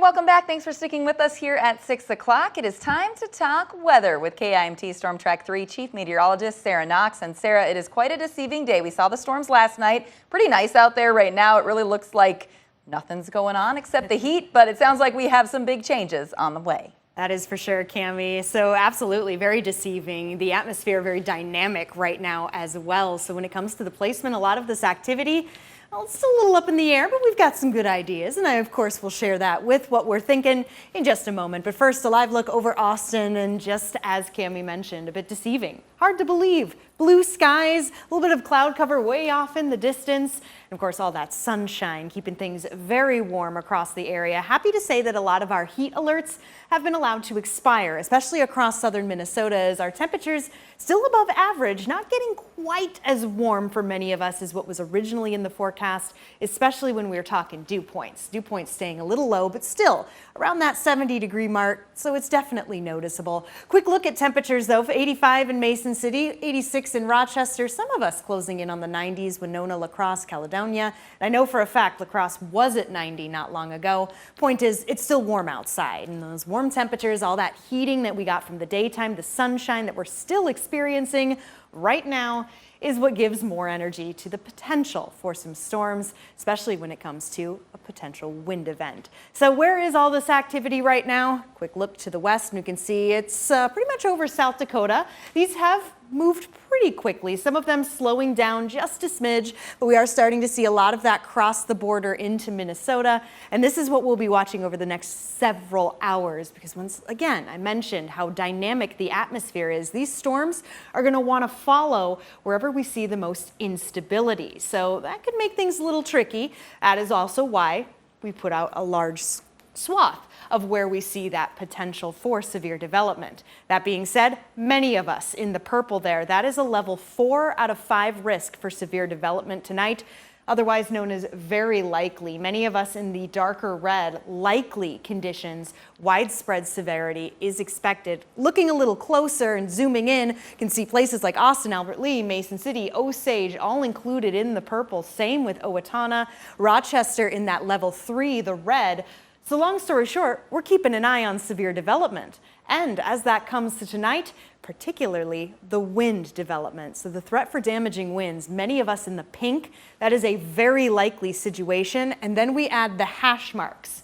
welcome back. Thanks for sticking with us here at 6 o'clock. It is time to talk weather with KIMT Storm Track 3 Chief Meteorologist Sarah Knox. And Sarah, it is quite a deceiving day. We saw the storms last night. Pretty nice out there right now. It really looks like nothing's going on except the heat, but it sounds like we have some big changes on the way. That is for sure, Cami. So absolutely, very deceiving. The atmosphere very dynamic right now as well. So when it comes to the placement, a lot of this activity, well, it's still a little up in the air, but we've got some good ideas. And I, of course, will share that with what we're thinking in just a moment. But first, a live look over Austin. And just as Cami mentioned, a bit deceiving. Hard to believe. Blue skies, a little bit of cloud cover way off in the distance. And of course, all that sunshine, keeping things very warm across the area. Happy to say that a lot of our heat alerts have been allowed to expire, especially across southern Minnesota, as our temperatures still above average, not getting quite as warm for many of us as what was originally in the forecast, especially when we were talking dew points. Dew points staying a little low, but still around that 70-degree mark, so it's definitely noticeable. Quick look at temperatures, though, for 85 in Mason City, 86 in Rochester, some of us closing in on the 90s, Winona, La Crosse, Caledonia. And I know for a fact La Crosse was at 90 not long ago. Point is, it's still warm outside, and those warm temperatures, all that heating that we got from the daytime, the sunshine that we're still experiencing right now is what gives more energy to the potential for some storms, especially when it comes to a potential wind event. So where is all this activity right now? Quick look to the west, and you can see it's pretty much over South Dakota. These have moved pretty quickly, some of them slowing down just a smidge, but we are starting to see a lot of that cross the border into Minnesota. And this is what we'll be watching over the next several hours, because once again, I mentioned how dynamic the atmosphere is. These storms are going to want to follow wherever we see the most instability. So that could make things a little tricky. That is also why we put out a large swath of where we see that potential for severe development. That being said, many of us in the purple there, that is a level 4 out of 5 risk for severe development tonight, otherwise known as very likely. Many of us in the darker red, likely conditions, widespread severity is expected. Looking a little closer and zooming in, you can see places like Austin, Albert Lea, Mason City, Osage, all included in the purple. Same with Owatonna, Rochester in that level 3, the red. So long story short, we're keeping an eye on severe development. And as that comes to tonight, particularly the wind development. So the threat for damaging winds, many of us in the pink, that is a very likely situation. And then we add the hash marks.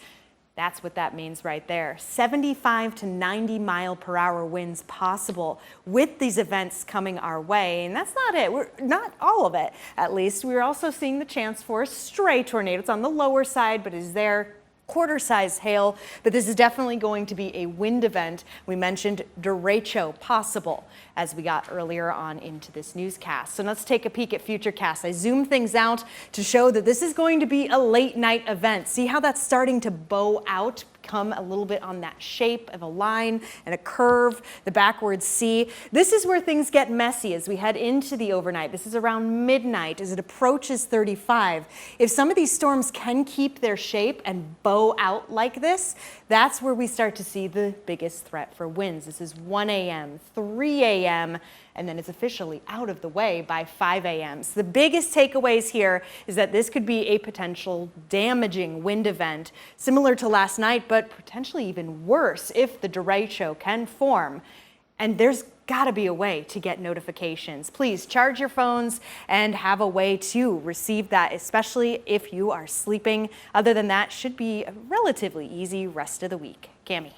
That's what that means right there. 75 to 90 mile per hour winds possible with these events coming our way. And that's not it. We're not all of it, at least. We're also seeing the chance for a stray tornado. It's on the lower side, but is there. Quarter-size hail, but this is definitely going to be a wind event. We mentioned derecho possible as we got earlier on into this newscast. So let's take a peek at futurecasts. I zoomed things out to show that this is going to be a late night event. See how that's starting to bow out, come a little bit on that shape of a line and a curve, the backwards C. This is where things get messy as we head into the overnight. This is around midnight as it approaches 35. If some of these storms can keep their shape and bow out like this, that's where we start to see the biggest threat for winds. This is 1 a.m., 3 a.m., and then it's officially out of the way by 5 a.m. So the biggest takeaways here is that this could be a potential damaging wind event, similar to last night, but potentially even worse if the derecho can form. And there's got to be a way to get notifications. Please charge your phones and have a way to receive that, especially if you are sleeping. Other than that, should be a relatively easy rest of the week. Cami.